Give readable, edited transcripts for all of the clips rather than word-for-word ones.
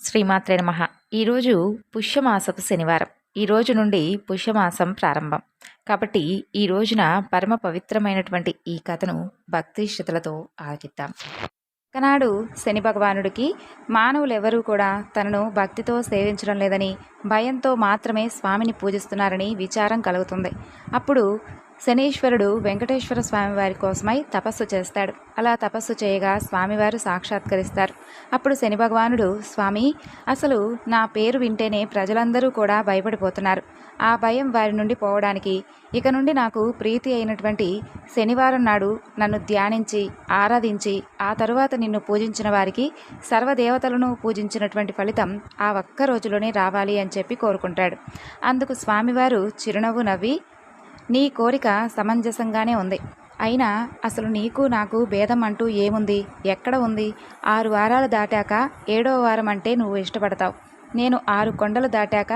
శ్రీమాత్రే నమః. ఈరోజు పుష్యమాసపు శనివారం. ఈ రోజు నుండి పుష్యమాసం ప్రారంభం కాబట్టి ఈ రోజున పరమ పవిత్రమైనటువంటి ఈ కథను భక్తి శ్రద్ధలతో ఆలకిద్దాం. ఒకనాడు శని భగవానుడికి మానవులెవరూ కూడా తనను భక్తితో సేవించడం లేదని, భయంతో మాత్రమే స్వామిని పూజిస్తున్నారని విచారం కలుగుతుంది. అప్పుడు శనీశ్వరుడు వెంకటేశ్వర స్వామివారి కోసమై తపస్సు చేస్తాడు. అలా తపస్సు చేయగా స్వామివారు సాక్షాత్కరిస్తారు. అప్పుడు శని భగవానుడు, స్వామి, అసలు నా పేరు వింటేనే ప్రజలందరూ కూడా భయపడిపోతున్నారు. ఆ భయం వారి నుండి పోవడానికి ఇక నుండి నాకు ప్రీతి అయినటువంటి శనివారం నాడు నన్ను ధ్యానించి ఆరాధించి ఆ తరువాత నిన్ను పూజించిన వారికి సర్వదేవతలను పూజించినటువంటి ఫలితం ఆ ఒక్క రోజులోనే రావాలి అని చెప్పి కోరుకుంటాడు. అందుకు స్వామివారు చిరునవ్వు నవ్వి, నీ కోరిక సమంజసంగానే ఉంది. అయినా అసలు నీకు నాకు భేదం అంటూ ఏముంది, ఎక్కడ ఉంది? 6 వారాలు దాటాక 7వ వారం అంటే నువ్వు ఇష్టపడతావు. నేను 6 కొండలు దాటాక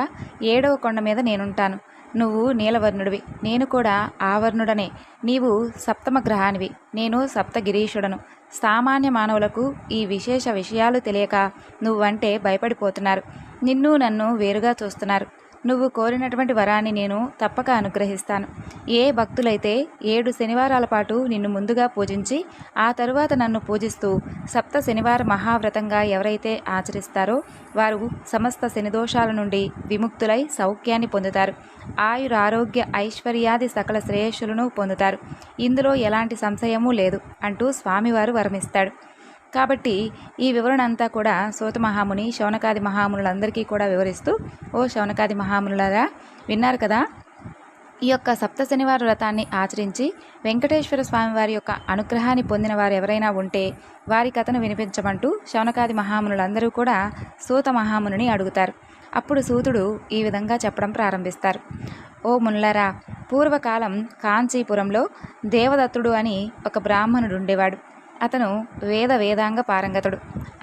7వ కొండ మీద నేనుంటాను. నువ్వు నీలవర్ణుడివి, నేను కూడా ఆవర్ణుడనే. నీవు సప్తమ గ్రహానివి, నేను సప్తగిరీషుడను. సామాన్య మానవులకు ఈ విశేష విషయాలు తెలియక నువ్వంటే భయపడిపోతున్నారు. నిన్ను నన్ను వేరుగా చూస్తున్నారు. నువ్వు కోరినటువంటి వరాన్ని నేను తప్పక అనుగ్రహిస్తాను. ఏ భక్తులైతే 7 శనివారాల పాటు నిన్ను ముందుగా పూజించి ఆ తరువాత నన్ను పూజిస్తూ సప్త శనివార మహావ్రతంగా ఎవరైతే ఆచరిస్తారో వారు సమస్త శనిదోషాల నుండి విముక్తులై సౌఖ్యాన్ని పొందుతారు. ఆయురారోగ్య ఐశ్వర్యాది సకల శ్రేయస్సులను పొందుతారు. ఇందులో ఎలాంటి సంశయమూ లేదు అంటూ స్వామివారు వరమిస్తాడు. కాబట్టి ఈ వివరణ అంతా కూడా సూత మహాముని శౌనకాది మహామునులందరికీ కూడా వివరిస్తూ, ఓ శౌనకాది మహామునులారా, విన్నారు కదా, ఈ యొక్క సప్త శనివార వ్రతాన్ని ఆచరించి వెంకటేశ్వర స్వామి వారి యొక్క అనుగ్రహాన్ని పొందిన వారు ఎవరైనా ఉంటే వారి కథను వినిపించమంటూ శౌనకాది మహామునులందరూ కూడా సూత మహామునిని అడుగుతారు. అప్పుడు సూతుడు ఈ విధంగా చెప్పడం ప్రారంభిస్తారు. ఓ మునులారా, పూర్వకాలం కాంచీపురంలో దేవదత్తుడు అని ఒక బ్రాహ్మణుడు ఉండేవాడు. అతను వేదాంగ పారంగతుడు.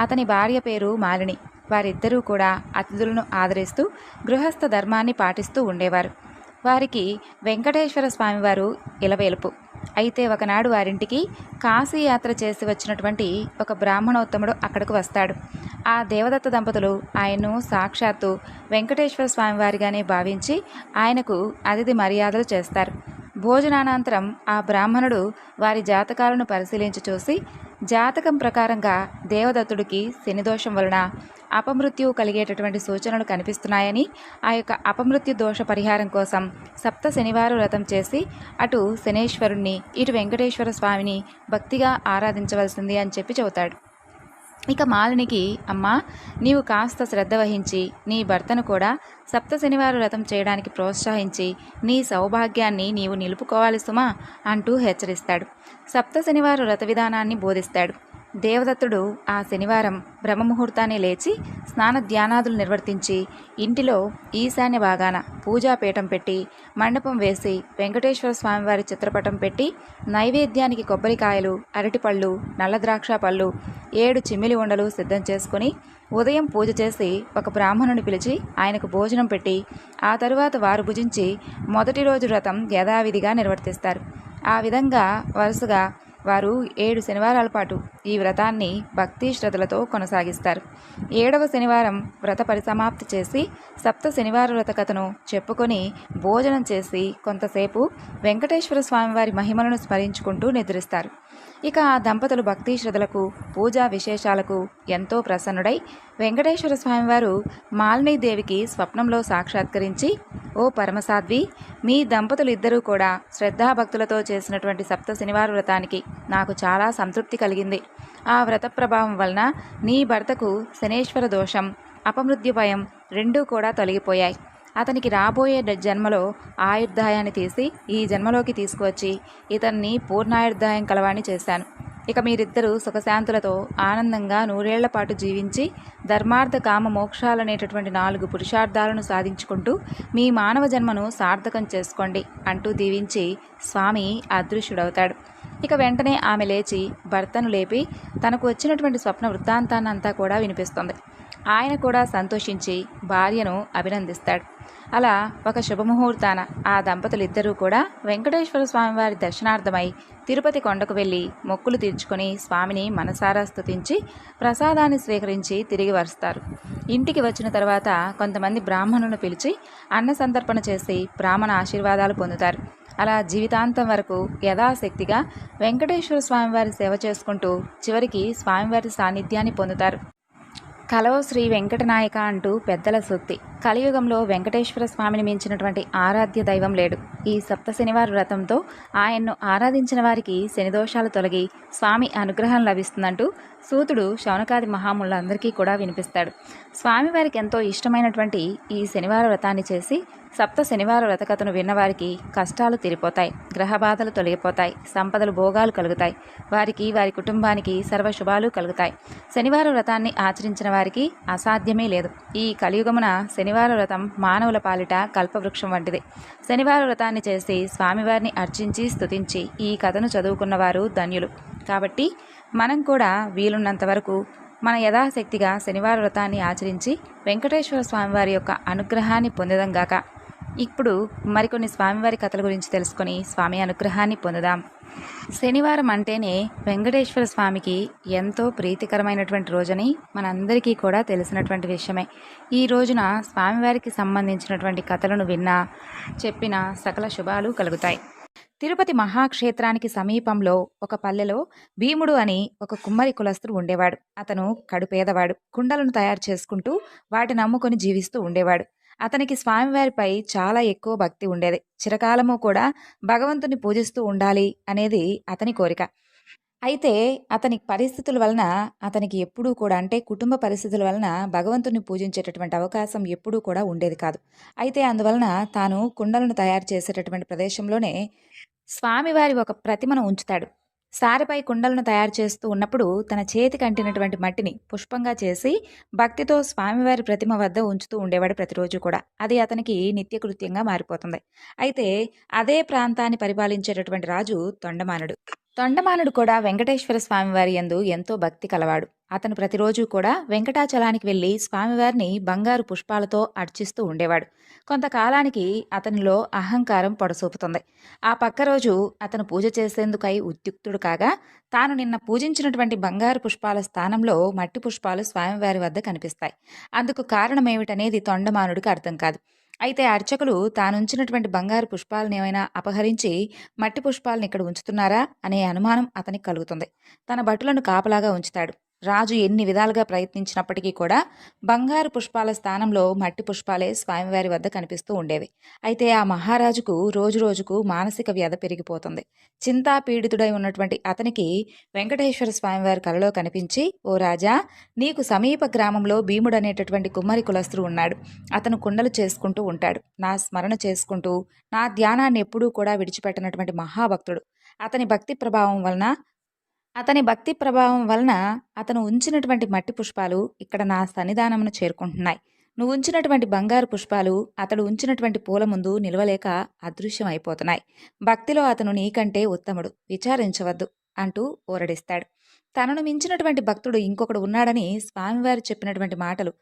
అతని భార్య పేరు మాలిని. వారిద్దరూ కూడా అతిథులను ఆదరిస్తూ గృహస్థ ధర్మాన్ని పాటిస్తూ ఉండేవారు. వారికి వెంకటేశ్వర స్వామివారు ఇలవేలుపు. అయితే ఒకనాడు వారింటికి కాశీ యాత్ర చేసి వచ్చినటువంటి ఒక బ్రాహ్మణోత్తముడు అక్కడకు వస్తాడు. ఆ దేవదత్త దంపతులు ఆయన్ను సాక్షాత్తు వెంకటేశ్వర స్వామివారిగానే భావించి ఆయనకు అతిథి మర్యాదలు చేస్తారు. భోజనానంతరం ఆ బ్రాహ్మణుడు వారి జాతకాలను పరిశీలించి చూసి, జాతకం ప్రకారంగా దేవదత్తుడికి శనిదోషం వలన అపమృత్యువు కలిగేటటువంటి సూచనలు కనిపిస్తున్నాయని, ఆ యొక్క అపమృత్యు దోష పరిహారం కోసం సప్త శనివార వ్రతం చేసి అటు శనేశ్వరుణ్ణి ఇటు వెంకటేశ్వర స్వామిని భక్తిగా ఆరాధించవలసింది అని చెప్పి చెబుతాడు. ఇక మాలినికి, అమ్మా, నీవు కాస్త శ్రద్ధ వహించి నీ భర్తను కూడా సప్త శనివార వ్రతం చేయడానికి ప్రోత్సహించి నీ సౌభాగ్యాన్ని నీవు నిలుపుకోవాలి సుమా అంటూ హెచ్చరిస్తాడు. సప్త శనివార వ్రత విధానాన్ని బోధిస్తాడు. దేవదత్తుడు ఆ శనివారం బ్రహ్మముహూర్తాన్ని లేచి స్నాన ధ్యానాదులు నిర్వర్తించి ఇంటిలో ఈశాన్య భాగాన పూజాపీఠం పెట్టి మండపం వేసి వెంకటేశ్వర స్వామివారి చిత్రపటం పెట్టి నైవేద్యానికి కొబ్బరికాయలు, అరటిపళ్ళు, నల్లద్రాక్ష పళ్ళు, 7 చిమ్మిలి ఉండలు సిద్ధం చేసుకుని ఉదయం పూజ చేసి ఒక బ్రాహ్మణుని పిలిచి ఆయనకు భోజనం పెట్టి ఆ తరువాత వారు భుజించి మొదటి రోజు వ్రతం యథావిధిగా నిర్వర్తిస్తారు. ఆ విధంగా వరుసగా వారు 7 శనివారాల పాటు ఈ వ్రతాన్ని భక్తి శ్రద్ధలతో కొనసాగిస్తారు. 7వ శనివారం వ్రత పరిసమాప్తి చేసి సప్త శనివార వ్రత కథను చెప్పుకొని భోజనం చేసి కొంతసేపు వెంకటేశ్వర స్వామివారి మహిమలను స్మరించుకుంటూ నిద్రిస్తారు. ఇక ఆ దంపతులు భక్తి శ్రద్ధలకు, పూజా విశేషాలకు ఎంతో ప్రసన్నుడై వెంకటేశ్వర స్వామివారు మాలినీదేవికి స్వప్నంలో సాక్షాత్కరించి, ఓ పరమసాధ్వి, మీ దంపతులు ఇద్దరూ కూడా శ్రద్ధాభక్తులతో చేసినటువంటి సప్త శనివార వ్రతానికి నాకు చాలా సంతృప్తి కలిగింది. ఆ వ్రత ప్రభావం వలన నీ భర్తకు శనేశ్వర దోషం, అపమృత్యుభయం రెండూ కూడా తొలగిపోయాయి. అతనికి రాబోయే జన్మలో ఆయుర్దాయాన్ని తీసి ఈ జన్మలోకి తీసుకువచ్చి ఇతన్ని పూర్ణాయుర్దాయం కలవాణ్ణి చేశాను. ఇక మీరిద్దరూ సుఖశాంతులతో ఆనందంగా 100 ఏళ్ల పాటు జీవించి ధర్మార్థ కామ మోక్షాలనేటటువంటి 4 పురుషార్థాలను సాధించుకుంటూ మీ మానవ జన్మను సార్థకం చేసుకోండి అంటూ దీవించి స్వామి అదృశ్యుడవుతాడు. ఇక వెంటనే ఆమె లేచి భర్తను లేపి తనకు వచ్చినటువంటి స్వప్న వృత్తాంతాన్నంతా కూడా వినిపిస్తుంది. ఆయన కూడా సంతోషించి భార్యను అభినందిస్తాడు. అలా ఒక శుభముహూర్తాన ఆ దంపతులిద్దరూ కూడా వెంకటేశ్వర స్వామివారి దర్శనార్థమై తిరుపతి కొండకు వెళ్ళి మొక్కులు తీర్చుకొని స్వామిని మనసారా స్తుతించి ప్రసాదాన్ని స్వీకరించి తిరిగి వస్తారు. ఇంటికి వచ్చిన తర్వాత కొంతమంది బ్రాహ్మణులను పిలిచి అన్న సంతర్పణ చేసి బ్రాహ్మణ ఆశీర్వాదాలు పొందుతారు. అలా జీవితాంతం వరకు యథాశక్తిగా వెంకటేశ్వర స్వామివారి సేవ చేసుకుంటూ చివరికి స్వామివారి సాన్నిధ్యాన్ని పొందుతారు. కలో శ్రీ వెంకటనాయక అంటూ పెద్దల సూక్తి. కలియుగంలో వెంకటేశ్వర స్వామిని మించినటువంటి ఆరాధ్య దైవం లేడు. ఈ సప్త శనివార వ్రతంతో ఆయన్ను ఆరాధించిన వారికి శనిదోషాలు తొలగి స్వామి అనుగ్రహం లభిస్తుందంటూ సూతుడు శౌనకాది మహాములందరికీ కూడా వినిపిస్తాడు. స్వామివారికి ఎంతో ఇష్టమైనటువంటి ఈ శనివార వ్రతాన్ని చేసి సప్త శనివార వ్రతకథను విన్నవారికి కష్టాలు తీరిపోతాయి, గ్రహబాధలు తొలగిపోతాయి, సంపదలు భోగాలు కలుగుతాయి, వారికి వారి కుటుంబానికి సర్వశుభాలు కలుగుతాయి. శనివార వ్రతాన్ని ఆచరించిన వారికి అసాధ్యమే లేదు. ఈ కలియుగమున శనివార వ్రతం మానవుల పాలిట కల్పవృక్షం వంటిది. శనివార వ్రతాన్ని చేసి స్వామివారిని అర్చించి స్తుతించి ఈ కథను చదువుకున్నవారు ధన్యులు. కాబట్టి మనం కూడా వీలున్నంత వరకు మన యథాశక్తిగా శనివార వ్రతాన్ని ఆచరించి వెంకటేశ్వర స్వామివారి యొక్క అనుగ్రహాన్ని పొందదంగాక. ఇప్పుడు మరికొన్ని స్వామివారి కథల గురించి తెలుసుకొని స్వామి అనుగ్రహాన్ని పొందుదాం. శనివారం అంటేనే వెంకటేశ్వర స్వామికి ఎంతో ప్రీతికరమైనటువంటి రోజని మనందరికీ కూడా తెలిసినటువంటి విషయమే. ఈ రోజున స్వామివారికి సంబంధించినటువంటి కథలను విన్నా చెప్పినా సకల శుభాలు కలుగుతాయి. తిరుపతి మహాక్షేత్రానికి సమీపంలో ఒక పల్లెలో భీముడు అని ఒక కుమ్మరి కులస్తుడు ఉండేవాడు. అతను కడుపేదవాడు. కుండలను తయారు చేసుకుంటూ వాటిని నమ్ముకొని జీవిస్తూ ఉండేవాడు. అతనికి స్వామివారిపై చాలా ఎక్కువ భక్తి ఉండేది. చిరకాలము కూడా భగవంతుని పూజిస్తూ ఉండాలి అనేది అతని కోరిక. అయితే అతని పరిస్థితుల వలన అతనికి ఎప్పుడూ కూడా అంటే కుటుంబ పరిస్థితుల వలన భగవంతుని పూజించేటటువంటి అవకాశం ఎప్పుడూ కూడా ఉండేది కాదు. అయితే అందువలన తాను కుండలను తయారు చేసేటటువంటి ప్రదేశంలోనే స్వామివారి ఒక ప్రతిమను ఉంచుతాడు. సారెపై కుండలను తయారు చేస్తూ ఉన్నప్పుడు తన చేతికి అంటినటువంటి మట్టిని పుష్పంగా చేసి భక్తితో స్వామివారి ప్రతిమ వద్ద ఉంచుతూ ఉండేవాడు ప్రతిరోజు కూడా. అది అతనికి నిత్యకృత్యంగా మారిపోతుంది. అయితే అదే ప్రాంతాన్ని పరిపాలించేటటువంటి రాజు తొండమానుడు. తొండమానుడు కూడా వెంకటేశ్వర స్వామివారి యందు ఎంతో భక్తి కలవాడు. అతను ప్రతిరోజు కూడా వెంకటాచలానికి వెళ్ళి స్వామివారిని బంగారు పుష్పాలతో అర్చిస్తూ ఉండేవాడు. కొంతకాలానికి అతనిలో అహంకారం పొడసూపుతుంది. ఆ పక్క రోజు అతను పూజ చేసేందుకై ఉద్యుక్తుడు కాగా తాను నిన్న పూజించినటువంటి బంగారు పుష్పాల స్థానంలో మట్టి పుష్పాలు స్వామివారి వద్ద కనిపిస్తాయి. అందుకు కారణమేమిటనేది తొండమానుడికి అర్థం కాదు. అయితే అర్చకులు తానుంచినటువంటి బంగారు పుష్పాలను ఏమైనా అపహరించి మట్టి పుష్పాలను ఇక్కడ ఉంచుతున్నారా అనే అనుమానం అతనికి కలుగుతుంది. తన భటులను కాపలాగా ఉంచుతాడు. రాజు ఎన్ని విధాలుగా ప్రయత్నించినప్పటికీ కూడా బంగారు పుష్పాల స్థానంలో మట్టి పుష్పాలే స్వామివారి వద్ద కనిపిస్తూ ఉండేవి. అయితే ఆ మహారాజుకు రోజురోజుకు మానసిక వ్యధ పెరిగిపోతుంది. చింతాపీడితుడై ఉన్నటువంటి అతనికి వెంకటేశ్వర స్వామివారి కలలో కనిపించి, ఓ రాజా, నీకు సమీప గ్రామంలో భీముడు అనేటటువంటి కుమ్మరి కులస్తుడు ఉన్నాడు. అతను కుండలు చేసుకుంటూ ఉంటాడు. నా స్మరణ చేసుకుంటూ నా ధ్యానాన్ని ఎప్పుడూ కూడా విడిచిపెట్టినటువంటి మహాభక్తుడు. అతని భక్తి ప్రభావం వలన అతను ఉంచినటువంటి మట్టి పుష్పాలు ఇక్కడ నా సన్నిధానమును చేరుకుంటున్నాయి. నువ్వు ఉంచినటువంటి బంగారు పుష్పాలు అతడు ఉంచినటువంటి పూల ముందు నిలవలేక అదృశ్యం అయిపోతున్నాయి. భక్తిలో అతను నీకంటే ఉత్తముడు, విచారించవద్దు అంటూ ఊరడిస్తాడు. తనను మించినటువంటి భక్తుడు ఇంకొకడు ఉన్నాడని స్వామివారు చెప్పినటువంటి మాటలు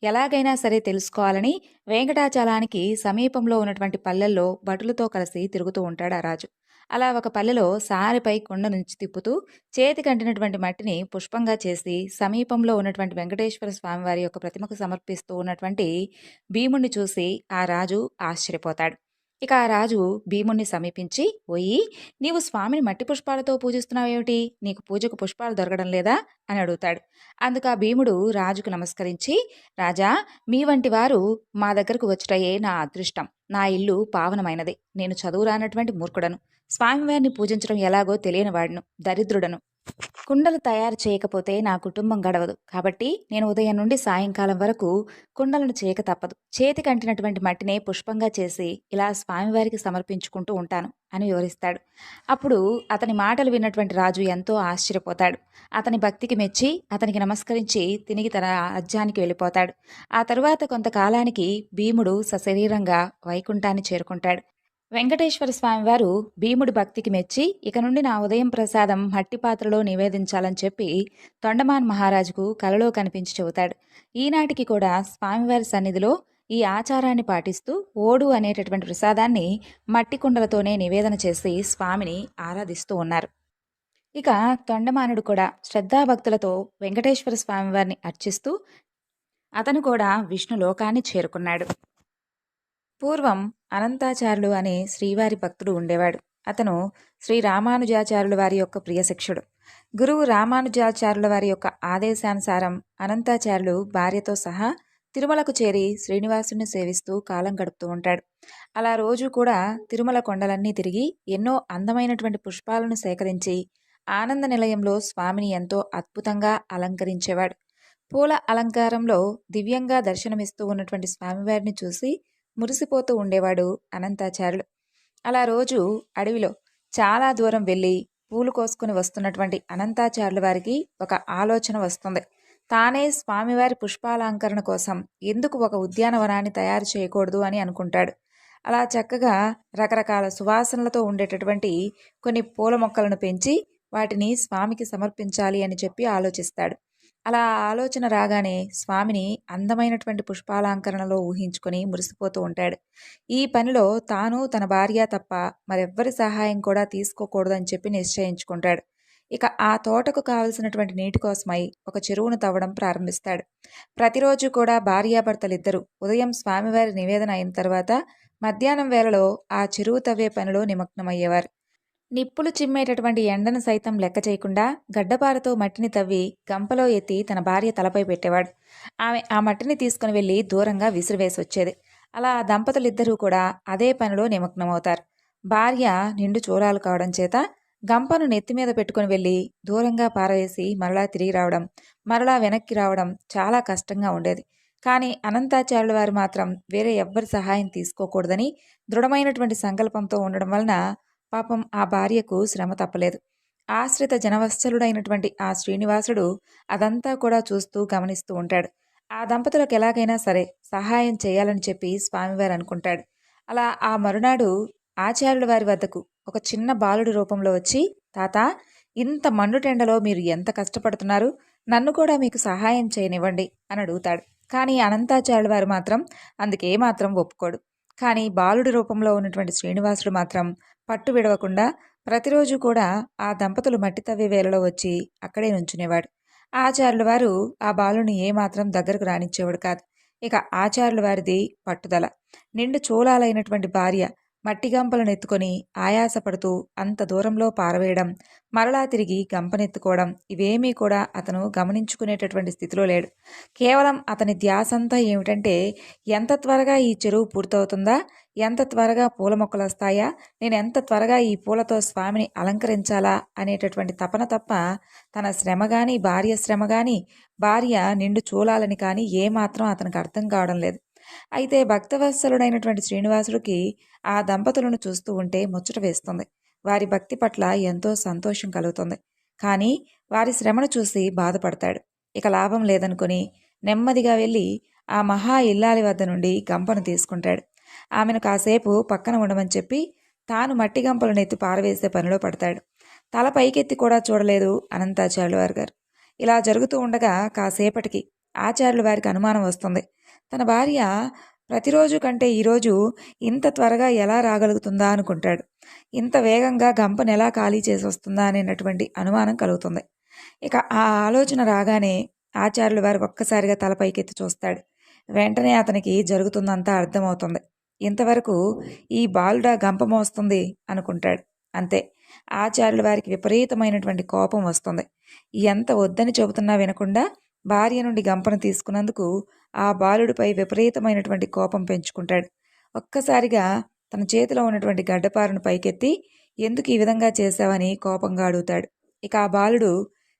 ఎలాగైనా సరే తెలుసుకోవాలని వెంకటాచలానికి సమీపంలో ఉన్నటువంటి పల్లెల్లో భటులతో కలిసి తిరుగుతూ ఉంటాడు ఆ రాజు. అలా ఒక పల్లెలో సారెపై కొండ నుంచి తిప్పుతూ చేతికంటినటువంటి మట్టిని పుష్పంగా చేసి సమీపంలో ఉన్నటువంటి వెంకటేశ్వర స్వామివారి యొక్క ప్రతిమకు సమర్పిస్తూ ఉన్నటువంటి భీముణ్ణి చూసి ఆ రాజు ఆశ్చర్యపోతాడు. ఇక ఆ రాజు భీముణ్ణి సమీపించి, ఓయి, నీవు స్వామిని మట్టి పుష్పాలతో పూజిస్తున్నావేమిటి? నీకు పూజకు పుష్పాలు దొరకడం లేదా అని అడుగుతాడు. అందుకు ఆ భీముడు రాజుకు నమస్కరించి, రాజా, మీ వంటి వారు మా దగ్గరకు వచ్చుటయే నా అదృష్టం. నా ఇల్లు పావనమైనది. నేను చదువురానటువంటి మూర్ఖుడను. స్వామివారిని పూజించడం ఎలాగో తెలియని వాడును, దరిద్రుడను. కుండలు తయారు చేయకపోతే నా కుటుంబం గడవదు. కాబట్టి నేను ఉదయం నుండి సాయంకాలం వరకు కుండలను చేయక తప్పదు. చేతికి అంటినటువంటి మట్టినే పుష్పంగా చేసి ఇలా స్వామివారికి సమర్పించుకుంటూ ఉంటాను అని వివరిస్తాడు. అప్పుడు అతని మాటలు విన్నటువంటి రాజు ఎంతో ఆశ్చర్యపోతాడు. అతని భక్తికి మెచ్చి అతనికి నమస్కరించి తిరిగి తన రాజ్యానికి వెళ్ళిపోతాడు. ఆ తరువాత కొంతకాలానికి భీముడు సశరీరంగా వైకుంఠాన్ని చేరుకుంటాడు. వెంకటేశ్వర స్వామివారు భీముడి భక్తికి మెచ్చి ఇక నుండి నా ఉదయం ప్రసాదం మట్టి పాత్రలో నివేదించాలని చెప్పి తొండమాన్ మహారాజుకు కలలో కనిపించి చెబుతాడు. ఈనాటికి కూడా స్వామివారి సన్నిధిలో ఈ ఆచారాన్ని పాటిస్తూ ఓడు అనేటటువంటి ప్రసాదాన్ని మట్టి కుండలతోనే నివేదన చేసి స్వామిని ఆరాధిస్తూ ఉన్నారు. ఇక తొండమానుడు కూడా శ్రద్ధాభక్తులతో వెంకటేశ్వర స్వామివారిని అర్చిస్తూ అతను కూడా విష్ణు లోకాన్ని చేరుకున్నాడు. పూర్వం అనంతాచార్యులు అనే శ్రీవారి భక్తుడు ఉండేవాడు. అతను శ్రీ రామానుజాచార్యుల వారి యొక్క ప్రియశిక్షుడు. గురువు రామానుజాచార్యుల వారి యొక్క ఆదేశానుసారం అనంతాచార్యులు భార్యతో సహా తిరుమలకు చేరి శ్రీనివాసుని సేవిస్తూ కాలం గడుపుతూ ఉంటాడు. అలా రోజు కూడా తిరుమల కొండలన్నీ తిరిగి ఎన్నో అందమైనటువంటి పుష్పాలను సేకరించి ఆనంద నిలయంలో స్వామిని ఎంతో అద్భుతంగా అలంకరించేవాడు. పూల అలంకారంలో దివ్యంగా దర్శనమిస్తూ ఉన్నటువంటి స్వామివారిని చూసి మురిసిపోతూ ఉండేవాడు అనంతాచార్యులు. అలా రోజు అడవిలో చాలా దూరం వెళ్ళి పూలు కోసుకుని వస్తున్నటువంటి అనంతాచార్యుల వారికి ఒక ఆలోచన వస్తుంది. తానే స్వామివారి పుష్పాలంకరణ కోసం ఎందుకు ఒక ఉద్యానవనాన్ని తయారు చేయకూడదు అని అనుకుంటాడు. అలా చక్కగా రకరకాల సువాసనలతో ఉండేటటువంటి కొన్ని పూల మొక్కలను పెంచి వాటిని స్వామికి సమర్పించాలి అని చెప్పి ఆలోచిస్తాడు. అలా ఆలోచన రాగానే స్వామిని అందమైనటువంటి పుష్పాలంకరణలో ఊహించుకొని మురిసిపోతూ ఉంటాడు. ఈ పనిలో తాను తన భార్య తప్ప మరెవ్వరి సహాయం కూడా తీసుకోకూడదని చెప్పి నిశ్చయించుకుంటాడు. ఇక ఆ తోటకు కావలసినటువంటి నీటి కోసమై ఒక చెరువును తవ్వడం ప్రారంభిస్తాడు. ప్రతిరోజు కూడా భార్యాభర్తలిద్దరూ ఉదయం స్వామివారి నివేదన అయిన తర్వాత మధ్యాహ్నం వేళలో ఆ చెరువు తవ్వే పనిలో నిమగ్నమయ్యేవారు. నిప్పులు చిమ్మేటటువంటి ఎండను సైతం లెక్క చేయకుండా గడ్డపారతో మట్టిని తవ్వి గంపలో ఎత్తి తన భార్య తలపై పెట్టేవాడు. ఆమె ఆ మట్టిని తీసుకుని వెళ్ళి దూరంగా విసిరివేసి వచ్చేది. అలా ఆ దంపతులిద్దరూ కూడా అదే పనిలో నిమగ్నమవుతారు. భార్య నిండు చూలాలు కావడం చేత గంపను నెత్తిమీద పెట్టుకుని వెళ్ళి దూరంగా పారవేసి మరలా తిరిగి రావడం, మరలా వెనక్కి రావడం చాలా కష్టంగా ఉండేది. కానీ అనంతాచార్యుల వారు మాత్రం వేరే ఎవ్వరి సహాయం తీసుకోకూడదని దృఢమైనటువంటి సంకల్పంతో ఉండడం వలన పాపం ఆ భార్యకు శ్రమ తప్పలేదు. ఆశ్రిత జనవత్సలుడైనటువంటి ఆ శ్రీనివాసుడు అదంతా కూడా చూస్తూ గమనిస్తూ ఉంటాడు. ఆ దంపతులకు ఎలాగైనా సరే సహాయం చేయాలని చెప్పి స్వామివారు అనుకుంటాడు. అలా ఆ మరునాడు ఆచార్యుల వారి వద్దకు ఒక చిన్న బాలుడి రూపంలో వచ్చి, తాత, ఇంత మండుటెండలో మీరు ఎంత కష్టపడుతున్నారు, నన్ను కూడా మీకు సహాయం చేయనివ్వండి అని అడుగుతాడు. కానీ అనంతాచార్యుల వారు మాత్రం అందుకేమాత్రం ఒప్పుకోడు. కానీ బాలుడి రూపంలో ఉన్నటువంటి శ్రీనివాసుడు మాత్రం పట్టు విడవకుండా ప్రతిరోజు కూడా ఆ దంపతులు మట్టి తవ్వే వేళలో వచ్చి అక్కడే నుంచునేవాడు. ఆచార్యుల వారు ఆ బాలుని ఏమాత్రం దగ్గరకు రానిచ్చేవాడు కాదు. ఇక ఆచార్యుల వారిది పట్టుదల. నిండు చూలాలైనటువంటి భార్య మట్టి గంపలను ఎత్తుకొని ఆయాసపడుతూ అంత దూరంలో పారవేయడం, మరలా తిరిగి గంపనెత్తుకోవడం ఇవేమీ కూడా అతను గమనించుకునేటటువంటి స్థితిలో లేడు. కేవలం అతని ధ్యాసంతా ఏమిటంటే, ఎంత త్వరగా ఈ చెరువు పూర్తవుతుందా, ఎంత త్వరగా పూల మొక్కలు వస్తాయా, నేను ఎంత త్వరగా ఈ పూలతో స్వామిని అలంకరించాలా అనేటటువంటి తపన తప్ప తన శ్రమ కానీ, భార్య శ్రమ కానీ, భార్య నిండు చూలాలని కానీ ఏమాత్రం అతనికి అర్థం కావడం లేదు. అయితే భక్తవత్సలుడైనటువంటి శ్రీనివాసుడికి ఆ దంపతులను చూస్తూ ఉంటే ముచ్చట వేస్తుంది. వారి భక్తి పట్ల ఎంతో సంతోషం కలుగుతుంది. కానీ వారి శ్రమను చూసి బాధపడతాడు. ఇక లాభం లేదనుకుని నెమ్మదిగా వెళ్ళి ఆ మహా ఇల్లాలి వద్ద నుండి గంపను తీసుకుంటాడు. ఆమెను కాసేపు పక్కన ఉండమని చెప్పి తాను మట్టి గంపలను ఎత్తి పారవేసే పనిలో పడతాడు. తల పైకెత్తి కూడా చూడలేదు అనంతాచార్యుల వారి గారు. ఇలా జరుగుతూ ఉండగా కాసేపటికి ఆచార్యుల వారికి అనుమానం వస్తుంది. తన భార్య ప్రతిరోజు కంటే ఈరోజు ఇంత త్వరగా ఎలా రాగలుగుతుందా అనుకుంటాడు. ఇంత వేగంగా గంపను ఎలా ఖాళీ చేసి వస్తుందా అనేటటువంటి అనుమానం కలుగుతుంది. ఇక ఆ ఆలోచన రాగానే ఆచార్యుల వారు ఒక్కసారిగా తల పైకెత్తి చూస్తాడు. వెంటనే అతనికి జరుగుతుందంతా అర్థమవుతుంది. ఇంతవరకు ఈ బాలుడా గంప మోస్తుంది అనుకుంటాడు. అంతే, ఆచార్యుల వారికి విపరీతమైనటువంటి కోపం వస్తుంది. ఎంత వద్దని చెబుతున్నా వినకుండా భార్య నుండి గంపను తీసుకున్నందుకు ఆ బాలుడిపై విపరీతమైనటువంటి కోపం పెంచుకుంటాడు. ఒక్కసారిగా తన చేతిలో ఉన్నటువంటి గడ్డపారను పైకెత్తి ఎందుకు ఈ విధంగా చేశావని కోపంగా అడుగుతాడు. ఇక ఆ బాలుడు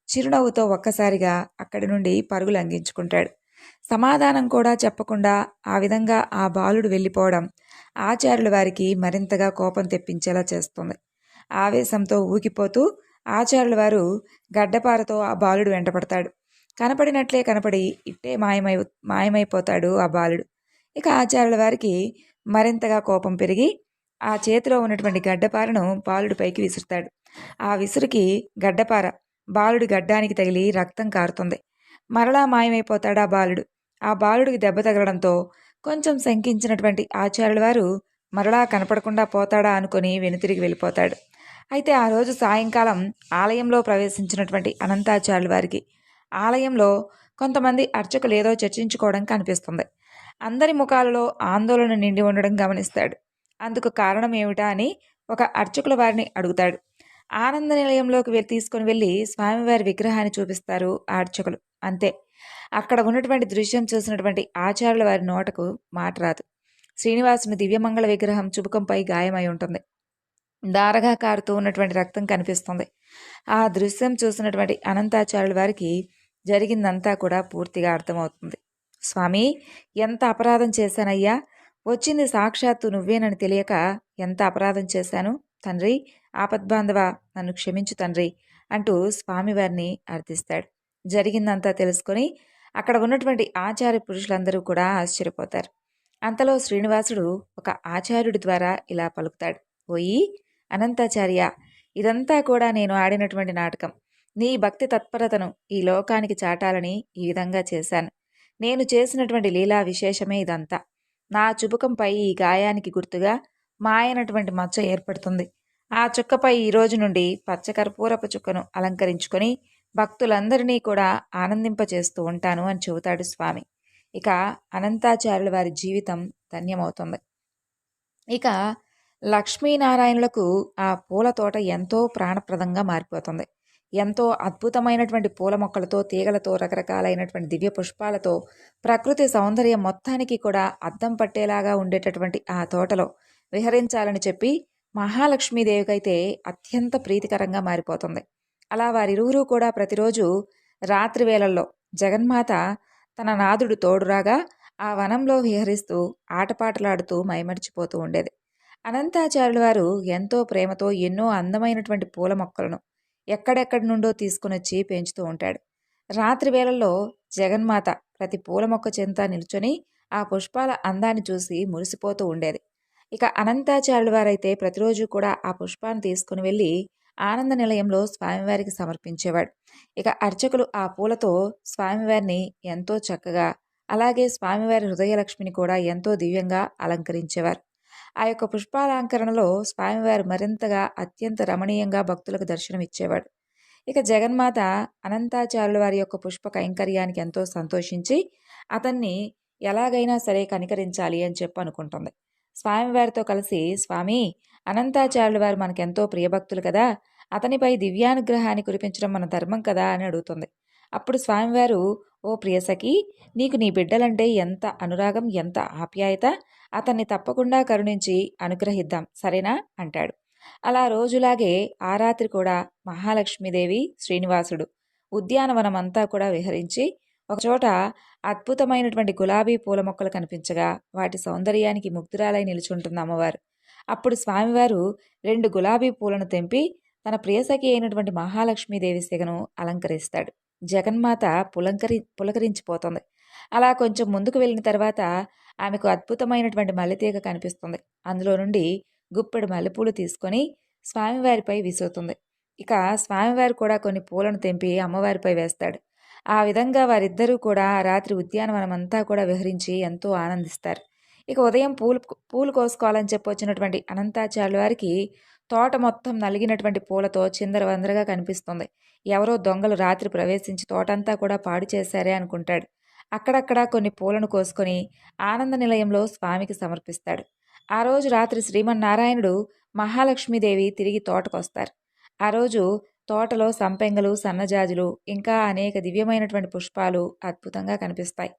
చిరునవ్వుతో ఒక్కసారిగా అక్కడి నుండి పరుగులు అందించుకుంటాడు. సమాధానం కూడా చెప్పకుండా ఆ విధంగా ఆ బాలుడు వెళ్ళిపోవడం ఆచార్యుల వారికి మరింతగా కోపం తెప్పించేలా చేస్తుంది. ఆవేశంతో ఊగిపోతూ ఆచార్యుల వారు గడ్డపారతో ఆ బాలుడు వెంటపడతాడు. కనపడినట్లే కనపడి ఇట్టే మాయమైపోతాడు ఆ బాలుడు. ఇక ఆచార్యుల వారికి మరింతగా కోపం పెరిగి ఆ చేతిలో ఉన్నటువంటి గడ్డపారను బాలుడి పైకి విసురుతాడు. ఆ విసురుకి గడ్డపార బాలుడి గడ్డానికి తగిలి రక్తం కారుతుంది. మరలా మాయమైపోతాడు ఆ బాలుడు. ఆ బాలుడికి దెబ్బ తగలడంతో కొంచెం శంకించినటువంటి ఆచార్యుల వారు మరలా కనపడకుండా పోతాడా అనుకుని వెనుతిరిగి వెళ్ళిపోతాడు. అయితే ఆ రోజు సాయంకాలం ఆలయంలో ప్రవేశించినటువంటి అనంతాచార్యుల వారికి ఆలయంలో కొంతమంది అర్చకులు ఏదో చర్చించుకోవడం కనిపిస్తుంది. అందరి ముఖాలలో ఆందోళన నిండి ఉండడం గమనిస్తాడు. అందుకు కారణం ఏమిటా అని ఒక అర్చకుల వారిని అడుగుతాడు. ఆనంద నిలయంలోకి తీసుకుని వెళ్ళి స్వామివారి విగ్రహాన్ని చూపిస్తారు ఆ అర్చకులు. అంతే, అక్కడ ఉన్నటువంటి దృశ్యం చూసినటువంటి ఆచార్యుల వారి నోటకు మాట రాదు. శ్రీనివాసుని దివ్యమంగళ విగ్రహం చుబుకంపై గాయమై ఉంటుంది. దారగా కారుతూ ఉన్నటువంటి రక్తం కనిపిస్తుంది. ఆ దృశ్యం చూసినటువంటి అనంతాచార్యుల వారికి జరిగిందంతా కూడా పూర్తిగా అర్థమవుతుంది. స్వామి, ఎంత అపరాధం చేశానయ్యా, వచ్చింది సాక్షాత్తు నువ్వేనని తెలియక ఎంత అపరాధం చేశాను తండ్రి, ఆపద్బాంధవ నన్ను క్షమించు తండ్రి అంటూ స్వామివారిని అర్థిస్తాడు. జరిగిందంతా తెలుసుకొని అక్కడ ఉన్నటువంటి ఆచార్య పురుషులందరూ కూడా ఆశ్చర్యపోతారు. అంతలో శ్రీనివాసుడు ఒక ఆచార్యుడి ద్వారా ఇలా పలుకుతాడు. ఓయి అనంతాచార్య, ఇదంతా కూడా నేను ఆడినటువంటి నాటకం. నీ భక్తి తత్పరతను ఈ లోకానికి చాటాలని ఈ విధంగా చేశాను. నేను చేసినటువంటి లీలా విశేషమే ఇదంతా. నా చుబుకంపై ఈ గాయానికి గుర్తుగా మాయనటువంటి మచ్చ ఏర్పడుతుంది. ఆ చుక్కపై ఈ రోజు నుండి పచ్చకర్పూరపు చుక్కను అలంకరించుకొని భక్తులందరినీ కూడా ఆనందింపచేస్తూ ఉంటాను అని చెబుతాడు స్వామి. ఇక అనంతాచార్యుల వారి జీవితం ధన్యమవుతుంది. ఇక లక్ష్మీనారాయణులకు ఆ పూల తోట ఎంతో ప్రాణప్రదంగా మారిపోతుంది. ఎంతో అద్భుతమైనటువంటి పూల మొక్కలతో, తీగలతో, రకరకాలైనటువంటి దివ్య పుష్పాలతో, ప్రకృతి సౌందర్యం మొత్తానికి కూడా అద్దం పట్టేలాగా ఉండేటటువంటి ఆ తోటలో విహరించాలని చెప్పి మహాలక్ష్మీదేవికైతే అత్యంత ప్రీతికరంగా మారిపోతుంది. అలా వారిరువురూ కూడా ప్రతిరోజు రాత్రి వేళల్లో జగన్మాత తన నాదుడు తోడురాగా ఆ వనంలో విహరిస్తూ ఆటపాటలాడుతూ మైమరిచిపోతూ ఉండేది. అనంతాచార్యుల వారు ఎంతో ప్రేమతో ఎన్నో అందమైనటువంటి పూల మొక్కలను ఎక్కడెక్కడి నుండో తీసుకునొచ్చి పెంచుతూ ఉంటాడు. రాత్రి వేళల్లో జగన్మాత ప్రతి పూల మొక్క చెంత నిల్చొని ఆ పుష్పాల అందాన్ని చూసి మురిసిపోతూ ఉండేది. ఇక అనంతాచార్యుల వారైతే ప్రతిరోజు కూడా ఆ పుష్పాన్ని తీసుకుని వెళ్ళి ఆనంద నిలయంలో స్వామివారికి సమర్పించేవాడు. ఇక అర్చకులు ఆ పూలతో స్వామివారిని ఎంతో చక్కగా, అలాగే స్వామివారి హృదయలక్ష్మిని కూడా ఎంతో దివ్యంగా అలంకరించేవారు. ఆ యొక్క పుష్పాలంకరణలో స్వామివారు మరింతగా అత్యంత రమణీయంగా భక్తులకు దర్శనమిచ్చేవాడు. ఇక జగన్మాత అనంతాచార్యుల వారి యొక్క పుష్ప కైంకర్యానికి ఎంతో సంతోషించి అతన్ని ఎలాగైనా సరే కనికరించాలి అని చెప్పి అనుకుంటుంది. స్వామివారితో కలిసి, స్వామి, అనంతాచార్యుల వారు మనకెంతో ప్రియభక్తులు కదా, అతనిపై దివ్యానుగ్రహాన్ని కురిపించడం మన ధర్మం కదా అని అడుగుతుంది. అప్పుడు స్వామివారు, ఓ ప్రియసఖి, నీకు నీ బిడ్డలంటే ఎంత అనురాగం, ఎంత ఆప్యాయత, అతన్ని తప్పకుండా కరుణించి అనుగ్రహిద్దాం, సరేనా అంటాడు. అలా రోజులాగే ఆ రాత్రి కూడా మహాలక్ష్మీదేవి, శ్రీనివాసుడు ఉద్యానవనం అంతా కూడా విహరించి ఒకచోట అద్భుతమైనటువంటి గులాబీ పూల మొక్కలు కనిపించగా వాటి సౌందర్యానికి ముగ్ధురాలై నిలుచుంటుంది అమ్మవారు. అప్పుడు స్వామివారు 2 గులాబీ పూలను తెంపి తన ప్రియసఖి అయినటువంటి మహాలక్ష్మీదేవి సిగను అలంకరిస్తాడు. జగన్మాత పులకరించిపోతుంది. అలా కొంచెం ముందుకు వెళ్ళిన తర్వాత ఆమెకు అద్భుతమైనటువంటి మల్లెతీగ కనిపిస్తుంది. అందులో నుండి గుప్పెడు మల్లెపూలు తీసుకొని స్వామివారిపై విసురుతుంది. ఇక స్వామివారు కూడా కొన్ని పూలను తెంపి అమ్మవారిపై వేస్తాడు. ఆ విధంగా వారిద్దరూ కూడా రాత్రి ఉద్యానవనం అంతా కూడా విహరించి ఎంతో ఆనందిస్తారు. ఇక ఉదయం పూలు కోసుకోవాలని చెప్పి వచ్చినటువంటి అనంతాచార్యుల వారికి తోట మొత్తం నలిగినటువంటి పూలతో చిందరవందరగా కనిపిస్తుంది. ఎవరో దొంగలు రాత్రి ప్రవేశించి తోటంతా కూడా పాడు చేశారే అనుకుంటాడు. అక్కడక్కడ కొన్ని పూలను కోసుకొని ఆనంద నిలయంలో స్వామికి సమర్పిస్తాడు. ఆ రోజు రాత్రి శ్రీమన్నారాయణుడు, మహాలక్ష్మీదేవి తిరిగి తోటకొస్తారు. ఆ రోజు తోటలో సంపెంగలు, సన్నజాజులు, ఇంకా అనేక దివ్యమైనటువంటి పుష్పాలు అద్భుతంగా కనిపిస్తాయి.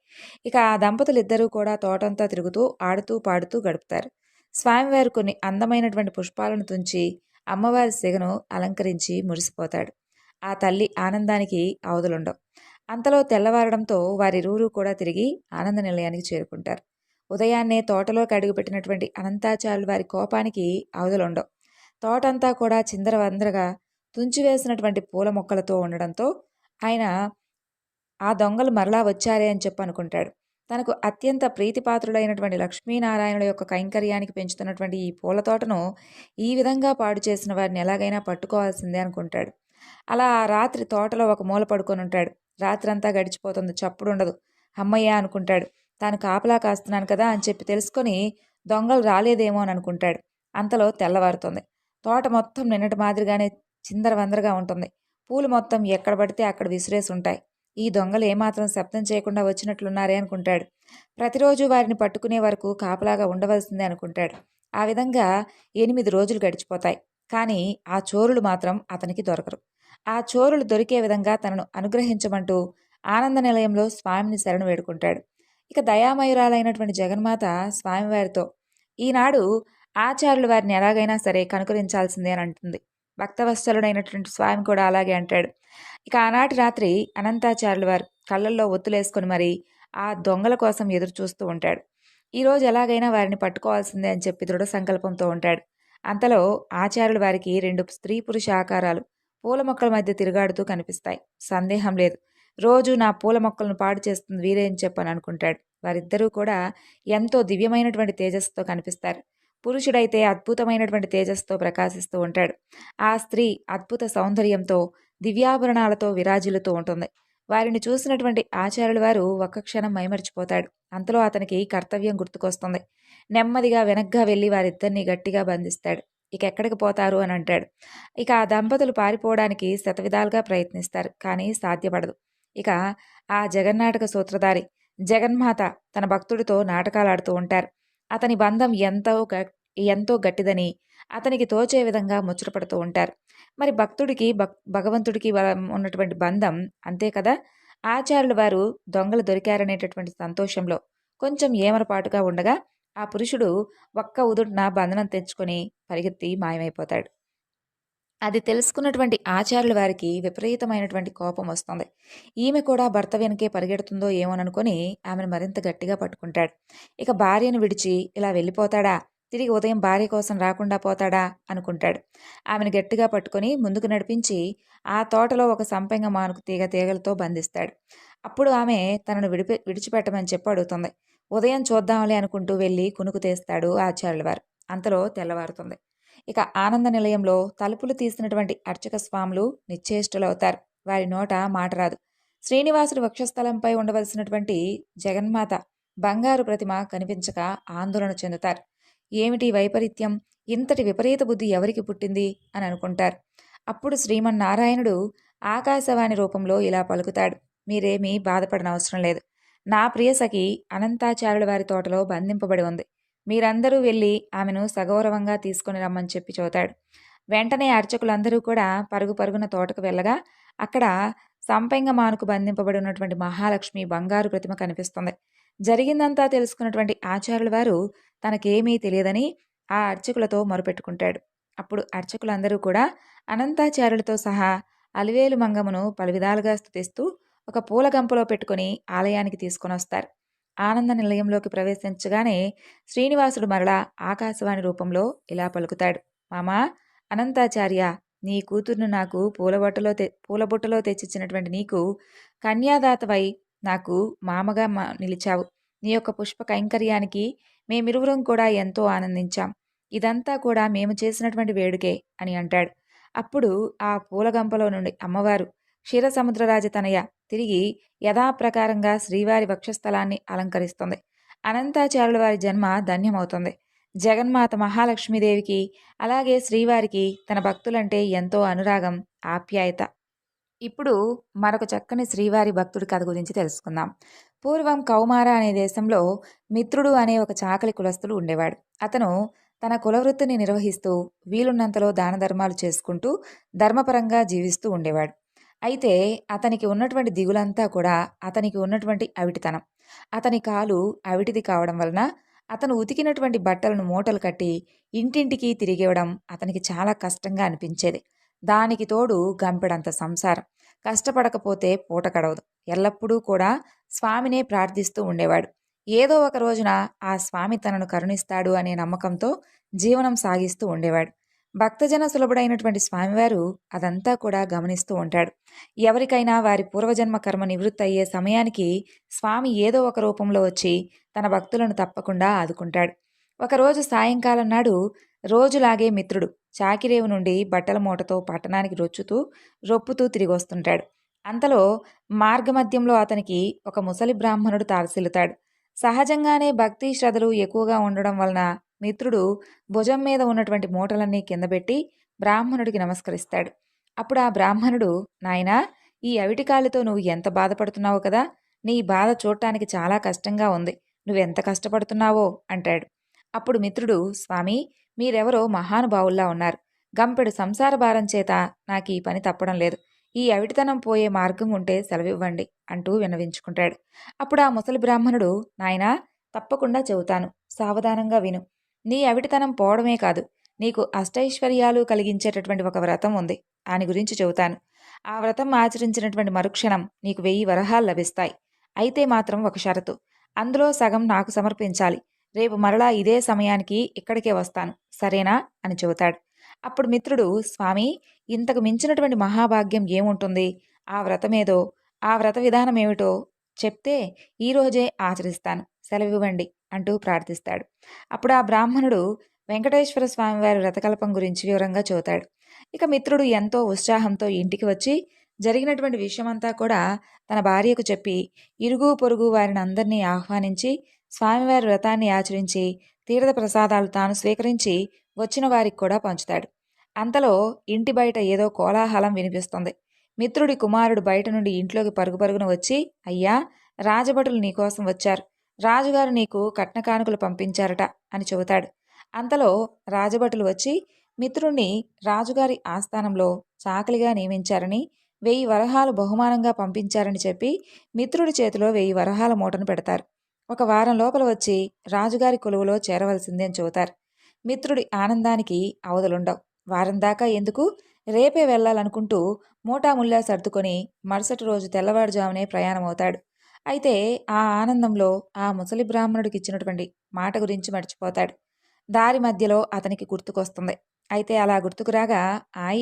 ఇక ఆ దంపతులిద్దరూ కూడా తోటంతా తిరుగుతూ ఆడుతూ పాడుతూ గడుపుతారు. స్వామివారు కొన్ని అందమైనటువంటి పుష్పాలను తుంచి అమ్మవారి సిగను అలంకరించి మురిసిపోతాడు. ఆ తల్లి ఆనందానికి అవధులుండవు. అంతలో తెల్లవారడంతో వారిరువురూ కూడా తిరిగి ఆనంద నిలయానికి చేరుకుంటారు. ఉదయాన్నే తోటలోకి అడుగుపెట్టినటువంటి అనంతాచార్యుల వారి కోపానికి అవధులుండవు. తోటంతా కూడా చిందరవందరగా తుంచివేసినటువంటి పూల మొక్కలతో ఉండడంతో ఆయన ఆ దొంగలు మరలా వచ్చారే అని చెప్పి అనుకుంటాడు. తనకు అత్యంత ప్రీతిపాత్రుడైనటువంటి లక్ష్మీనారాయణుల యొక్క కైంకర్యానికి పెంచుతున్నటువంటి ఈ పూల తోటను ఈ విధంగా పాడు చేసిన వారిని ఎలాగైనా పట్టుకోవాల్సిందే అనుకుంటాడు. అలా ఆ రాత్రి తోటలో ఒక మూల పడుకొని ఉంటాడు. రాత్రంతా గడిచిపోతుంది, చప్పుడుండదు. అమ్మయ్య అనుకుంటాడు. తాను కాపలా కాస్తున్నాను కదా అని చెప్పి తెలుసుకొని దొంగలు రాలేదేమో అని అనుకుంటాడు. అంతలో తెల్లవారుతుంది. తోట మొత్తం నిన్నటి మాదిరిగానే చిందరవందరగా ఉంటుంది. పూలు మొత్తం ఎక్కడ పడితే అక్కడ విసిరేసి ఉంటాయి. ఈ దొంగలు ఏమాత్రం శబ్దం చేయకుండా వచ్చినట్లున్నారే అనుకుంటాడు. ప్రతిరోజు వారిని పట్టుకునే వరకు కాపలాగా ఉండవలసిందే అనుకుంటాడు. ఆ విధంగా 8 రోజులు గడిచిపోతాయి. కానీ ఆ చోరులు మాత్రం అతనికి దొరకరు. ఆ చోరులు దొరికే విధంగా తనను అనుగ్రహించమంటూ ఆనంద నిలయంలో స్వామిని శరణు వేడుకుంటాడు. ఇక దయామయురాలైనటువంటి జగన్మాత స్వామివారితో ఈనాడు ఆచార్యులు వారిని ఎలాగైనా సరే కనుకరించాల్సిందే అని అంటుంది. భక్తవత్సలుడైనటువంటి స్వామి కూడా అలాగే అంటాడు. ఇక ఆనాటి రాత్రి అనంతాచార్యుల వారు కళ్ళల్లో ఒత్తులేసుకొని మరి ఆ దొంగల కోసం ఎదురు చూస్తూ ఉంటాడు. ఈరోజు ఎలాగైనా వారిని పట్టుకోవాల్సిందే అని చెప్పి దృఢ సంకల్పంతో ఉంటాడు. అంతలో ఆచార్యుల వారికి 2 స్త్రీ పురుష ఆకారాలు పూల మొక్కల మధ్య తిరుగాడుతూ కనిపిస్తాయి. సందేహం లేదు, రోజు నా పూల మొక్కలను పాడు చేస్తుంది వీరే అని చెప్పని అనుకుంటాడు. వారిద్దరూ కూడా ఎంతో దివ్యమైనటువంటి తేజస్సుతో కనిపిస్తారు. పురుషుడైతే అద్భుతమైనటువంటి తేజస్సుతో ప్రకాశిస్తూ ఉంటాడు. ఆ స్త్రీ అద్భుత సౌందర్యంతో దివ్యాభరణాలతో విరాజిల్లుతూ ఉంటుంది. వారిని చూసినటువంటి ఆచార్యుల వారు ఒక్క క్షణం మైమరిచిపోతాడు. అంతలో అతనికి కర్తవ్యం గుర్తుకొస్తుంది. నెమ్మదిగా వెనక్గా వెళ్ళి వారిద్దరిని గట్టిగా బంధిస్తాడు. ఇక ఎక్కడికి పోతారు అని అంటాడు. ఇక ఆ దంపతులు పారిపోవడానికి శతవిధాలుగా ప్రయత్నిస్తారు, కానీ సాధ్యపడదు. ఇక ఆ జగన్నాటక సూత్రధారి జగన్మాత తన భక్తుడితో నాటకాలు ఆడుతూ ఉంటారు. అతని బంధం ఎంతో గట్టిదని అతనికి తోచే విధంగా ముచ్చటపడుతూ ఉంటారు. మరి భక్తుడికి భగవంతుడికి ఉన్నటువంటి బంధం అంతే కదా. ఆచార్యుల వారు దొంగలు దొరికారనేటటువంటి సంతోషంలో కొంచెం ఏమరపాటుగా ఉండగా ఆ పురుషుడు ఒక్క ఉదుటిన బంధనం తెచ్చుకొని పరిగెత్తి మాయమైపోతాడు. అది తెలుసుకున్నటువంటి ఆచార్యుల వారికి విపరీతమైనటువంటి కోపం వస్తుంది. ఈమె కూడా భర్త వెనకే పరిగెడుతుందో ఏమోననుకొని ఆమెను మరింత గట్టిగా పట్టుకుంటాడు. ఇక భార్యను విడిచి ఇలా వెళ్ళిపోతాడా, తిరిగి ఉదయం భార్య కోసం రాకుండా పోతాడా అనుకుంటాడు. ఆమెను గట్టిగా పట్టుకొని ముందుకు నడిపించి ఆ తోటలో ఒక సంపెంగ మానుకు తీగలతో బంధిస్తాడు. అప్పుడు ఆమె తనను విడిచిపెట్టమని చెప్పి అడుగుతుంది. ఉదయం చూద్దాంలే అనుకుంటూ వెళ్ళి కునుకు తీస్తాడు ఆచార్యుల వారు. అంతలో తెల్లవారుతుంది. ఇక ఆనంద నిలయంలో తలుపులు తీసినటువంటి అర్చక స్వాములు నిశ్చేష్టులవుతారు. వారి నోట మాట రాదు. శ్రీనివాసుడి వక్షస్థలంపై ఉండవలసినటువంటి జగన్మాత బంగారు ప్రతిమ కనిపించక ఆందోళన చెందుతారు. ఏమిటి వైపరీత్యం, ఇంతటి విపరీత బుద్ధి ఎవరికి పుట్టింది అని అనుకుంటారు. అప్పుడు శ్రీమన్నారాయణుడు ఆకాశవాణి రూపంలో ఇలా పలుకుతాడు. మీరేమీ బాధపడనవసరం లేదు. నా ప్రియసఖి అనంతాచార్యుల వారి తోటలో బంధింపబడి ఉంది. మీరందరూ వెళ్ళి ఆమెను సగౌరవంగా తీసుకుని రమ్మని చెప్పి చెబుతాడు. వెంటనే అర్చకులందరూ కూడా పరుగు పరుగున తోటకు వెళ్ళగా అక్కడ సంపెంగ మానుకు బంధింపబడి ఉన్నటువంటి మహాలక్ష్మి బంగారు ప్రతిమ కనిపిస్తుంది. జరిగిందంతా తెలుసుకున్నటువంటి ఆచార్యుల వారు తనకేమీ తెలియదని ఆ అర్చకులతో మొరుపెట్టుకుంటాడు. అప్పుడు అర్చకులందరూ కూడా అనంతాచార్యులతో సహా అలివేలు మంగమును పలు విధాలుగా స్తుతిస్తూ ఒక పూల గంపలో పెట్టుకుని ఆలయానికి తీసుకొని వస్తారు. ఆనంద నిలయంలోకి ప్రవేశించగానే శ్రీనివాసుడు మరలా ఆకాశవాణి రూపంలో ఇలా పలుకుతాడు. మామా అనంతాచార్య, నీ కూతుర్ను నాకు పూలబుట్టలో తెచ్చిచ్చినటువంటి నీకు కన్యాదాతవై నాకు మామగా నిలిచావు. నీ యొక్క పుష్ప కైంకర్యానికి మేమిరువురం కూడా ఎంతో ఆనందించాం. ఇదంతా కూడా మేము చేసినటువంటి వేడుకే అని అంటాడు. అప్పుడు ఆ పూలగంపలో నుండి అమ్మవారు క్షీరసముద్రరాజ తనయ తిరిగి యథాప్రకారంగా శ్రీవారి వక్షస్థలాన్ని అలంకరిస్తుంది. అనంతాచార్యుల వారి జన్మ ధన్యమవుతుంది. జగన్మాత మహాలక్ష్మీదేవికి అలాగే శ్రీవారికి తన భక్తులంటే ఎంతో అనురాగం, ఆప్యాయత. ఇప్పుడు మరొక చక్కని శ్రీవారి భక్తుడి కథ గురించి తెలుసుకుందాం. పూర్వం కౌమార అనే దేశంలో మిత్రుడు అనే ఒక చాకలి కులస్తుడు ఉండేవాడు. అతను తన కులవృత్తిని నిర్వహిస్తూ వీలున్నంతలో దాన ధర్మాలు చేసుకుంటూ ధర్మపరంగా జీవిస్తూ ఉండేవాడు. అయితే అతనికి ఉన్నటువంటి దిగులంతా కూడా అతనికి ఉన్నటువంటి అవిటితనం. అతని కాలు అవిటిది కావడం వలన అతను ఉతికినటువంటి బట్టలను మూటలు కట్టి ఇంటింటికి తిరిగివ్వడం అతనికి చాలా కష్టంగా అనిపించేది. దానికి తోడు గంపెడంత సంసారం. కష్టపడకపోతే పూట గడవదు. ఎల్లప్పుడూ కూడా స్వామినే ప్రార్థిస్తూ ఉండేవాడు. ఏదో ఒక రోజున ఆ స్వామి తనను కరుణిస్తాడు అనే నమ్మకంతో జీవనం సాగిస్తూ ఉండేవాడు. భక్తజన సులభుడైనటువంటి స్వామివారు అదంతా కూడా గమనిస్తూ ఉంటాడు. ఎవరికైనా వారి పూర్వజన్మ కర్మ నివృత్తి అయ్యే సమయానికి స్వామి ఏదో ఒక రూపంలో వచ్చి తన భక్తులను తప్పకుండా ఆదుకుంటాడు. ఒకరోజు సాయంకాలం నాడు రోజులాగే మిత్రుడు చాకిరేవు నుండి బట్టల మూటతో పట్టణానికి రొప్పుతూ తిరిగి వస్తుంటాడు. అంతలో మార్గమధ్యంలో అతనికి ఒక ముసలి బ్రాహ్మణుడు తారసిల్లుతాడు. సహజంగానే భక్తి శ్రద్ధలు ఎక్కువగా ఉండడం వలన మిత్రుడు భుజం మీద ఉన్నటువంటి మూటలన్నీ కింద పెట్టి బ్రాహ్మణుడికి నమస్కరిస్తాడు. అప్పుడు ఆ బ్రాహ్మణుడు, నాయనా, ఈ అవిటికాళ్ళతో నువ్వు ఎంత బాధపడుతున్నావు కదా, నీ బాధ చూడటానికి చాలా కష్టంగా ఉంది, నువ్వెంత కష్టపడుతున్నావో అంటాడు. అప్పుడు మిత్రుడు, స్వామి, మీరెవరో మహానుభావుల్లా ఉన్నారు, గంపెడు సంసార భారం చేత నాకు ఈ పని తప్పడం లేదు, ఈ అవిటితనం పోయే మార్గం ఉంటే సెలవివ్వండి అంటూ విన్నవించుకుంటాడు. అప్పుడు ఆ ముసలి బ్రాహ్మణుడు, నాయనా, తప్పకుండా చెబుతాను, సావధానంగా విను. నీ అవిటితనం పోవడమే కాదు, నీకు అష్టైశ్వర్యాలు కలిగించేటటువంటి ఒక వ్రతం ఉంది, దాని గురించి చెబుతాను. ఆ వ్రతం ఆచరించినటువంటి మరుక్షణం నీకు 1000 వరహాలు లభిస్తాయి. అయితే మాత్రం ఒక షరతు, అందులో సగం నాకు సమర్పించాలి. రేపు మరలా ఇదే సమయానికి ఇక్కడికే వస్తాను, సరేనా అని చెబుతాడు. అప్పుడు మిత్రుడు, స్వామి, ఇంతకు మించినటువంటి మహాభాగ్యం ఏముంటుంది? ఆ వ్రతమేదో, ఆ వ్రత విధానం ఏమిటో చెప్తే ఈరోజే ఆచరిస్తాను, సెలవివ్వండి అంటూ ప్రార్థిస్తాడు. అప్పుడు ఆ బ్రాహ్మణుడు వెంకటేశ్వర స్వామివారి వ్రతకల్పం గురించి వివరంగా చెబుతాడు. ఇక మిత్రుడు ఎంతో ఉత్సాహంతో ఇంటికి వచ్చి జరిగినటువంటి విషయమంతా కూడా తన భార్యకు చెప్పి ఇరుగు పొరుగు వారిని అందరినీ ఆహ్వానించి స్వామివారి వ్రతాన్ని ఆచరించి తీర్థ ప్రసాదాలు తాను స్వీకరించి వచ్చిన వారికి కూడా పంచుతాడు. అంతలో ఇంటి బయట ఏదో కోలాహలం వినిపిస్తుంది. మిత్రుడి కుమారుడు బయట నుండి ఇంట్లోకి పరుగు పరుగున వచ్చి, అయ్యా, రాజభటులు నీకోసం వచ్చారు, రాజుగారు నీకు కట్న కానుకలు పంపించారట అని చెబుతాడు. అంతలో రాజభటులు వచ్చి మిత్రుణ్ణి రాజుగారి ఆస్థానంలో చాకలిగా నియమించారని 1000 వరహాలు బహుమానంగా పంపించారని చెప్పి మిత్రుడి చేతిలో 1000 వరహాల మూటను పెడతారు. ఒక వారం లోపల వచ్చి రాజుగారి కొలువులో చేరవలసిందే అని చెబుతారు. మిత్రుడి ఆనందానికి అవధులుండవు. వారం దాకా ఎందుకు, రేపే వెళ్ళాలనుకుంటూ మూటాముల్లా సర్దుకొని మరుసటి రోజు తెల్లవారుజామునే ప్రయాణమవుతాడు. అయితే ఆ ఆనందంలో ఆ ముసలి బ్రాహ్మణుడికి ఇచ్చినటువంటి మాట గురించి మర్చిపోతాడు. దారి మధ్యలో అతనికి గుర్తుకొస్తుంది. అయితే అలా గుర్తుకురాగా,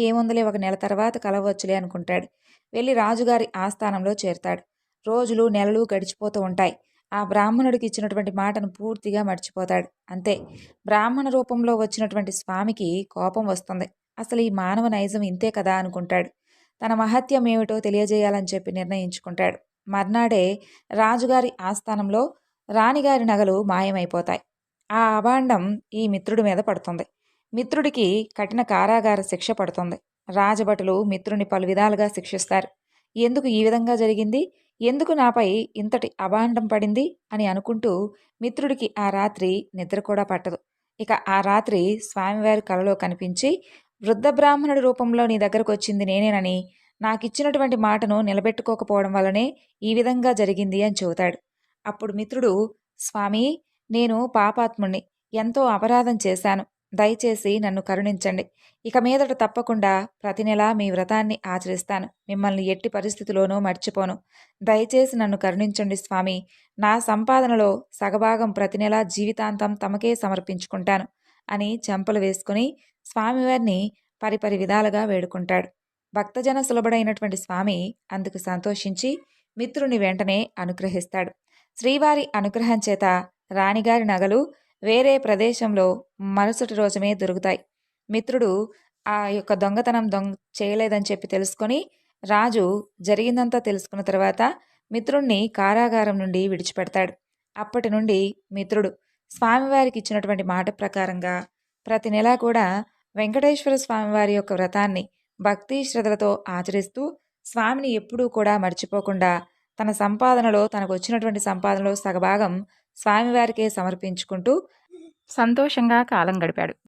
ఏముందిలే, ఒక నెల తర్వాత కలవచ్చులే అనుకుంటాడు. వెళ్ళి రాజుగారి ఆస్థానంలో చేరుతాడు. రోజులు నెలలు గడిచిపోతూ ఉంటాయి. ఆ బ్రాహ్మణుడికి ఇచ్చినటువంటి మాటను పూర్తిగా మర్చిపోతాడు. అంతే, బ్రాహ్మణ రూపంలో వచ్చినటువంటి స్వామికి కోపం వస్తుంది. అసలు ఈ మానవ నైజం ఇంతే కదా అనుకుంటాడు. తన మహత్యం ఏమిటో తెలియజేయాలని చెప్పి నిర్ణయించుకుంటాడు. మర్నాడే రాజుగారి ఆస్థానంలో రాణిగారి నగలు మాయమైపోతాయి. ఆ అభాండం ఈ మిత్రుడి మీద పడుతుంది. మిత్రుడికి కఠిన కారాగార శిక్ష పడుతుంది. రాజభటులు మిత్రుని పలు విధాలుగా శిక్షిస్తారు. ఎందుకు ఈ విధంగా జరిగింది, ఎందుకు నాపై ఇంతటి అభాండం పడింది అని అనుకుంటూ మిత్రుడికి ఆ రాత్రి నిద్ర కూడా పట్టదు. ఇక ఆ రాత్రి స్వామివారి కలలో కనిపించి, వృద్ధ బ్రాహ్మణుడి రూపంలో నీ దగ్గరకు వచ్చింది నేనేనని, నాకిచ్చినటువంటి మాటను నిలబెట్టుకోకపోవడం వల్లనే ఈ విధంగా జరిగింది అని చెబుతాడు. అప్పుడు మిత్రుడు, స్వామి, నేను పాపాత్ముణ్ణి, ఎంతో అపరాధం చేశాను, దయచేసి నన్ను కరుణించండి. ఇక మీదట తప్పకుండా ప్రతి నెలా మీ వ్రతాన్ని ఆచరిస్తాను, మిమ్మల్ని ఎట్టి పరిస్థితిలోనూ మర్చిపోను, దయచేసి నన్ను కరుణించండి స్వామి, నా సంపాదనలో సగభాగం ప్రతి నెలా జీవితాంతం తమకే సమర్పించుకుంటాను అని చెంపలు వేసుకుని స్వామివారిని పరిపరి విధాలుగా వేడుకుంటాడు. భక్తజన సులభుడైనటువంటి స్వామి అందుకు సంతోషించి మిత్రుని వెంటనే అనుగ్రహిస్తాడు. శ్రీవారి అనుగ్రహం చేత రాణిగారి నగలు వేరే ప్రదేశంలో మరుసటి రోజుమే దొరుకుతాయి. మిత్రుడు ఆ యొక్క దొంగతనం చేయలేదని చెప్పి తెలుసుకొని రాజు జరిగిందంతా తెలుసుకున్న తర్వాత మిత్రుణ్ణి కారాగారం నుండి విడిచిపెడతాడు. అప్పటి నుండి మిత్రుడు స్వామివారికి ఇచ్చినటువంటి మాట ప్రకారంగా ప్రతి నెలా కూడా వెంకటేశ్వర స్వామివారి యొక్క వ్రతాన్ని భక్తి శ్రద్ధలతో ఆచరిస్తూ స్వామిని ఎప్పుడూ కూడా మర్చిపోకుండా తన సంపాదనలో, తనకు వచ్చినటువంటి సంపాదనలో సగభాగం స్వామివారికే సమర్పించుకుంటూ సంతోషంగా కాలం గడిపాడు.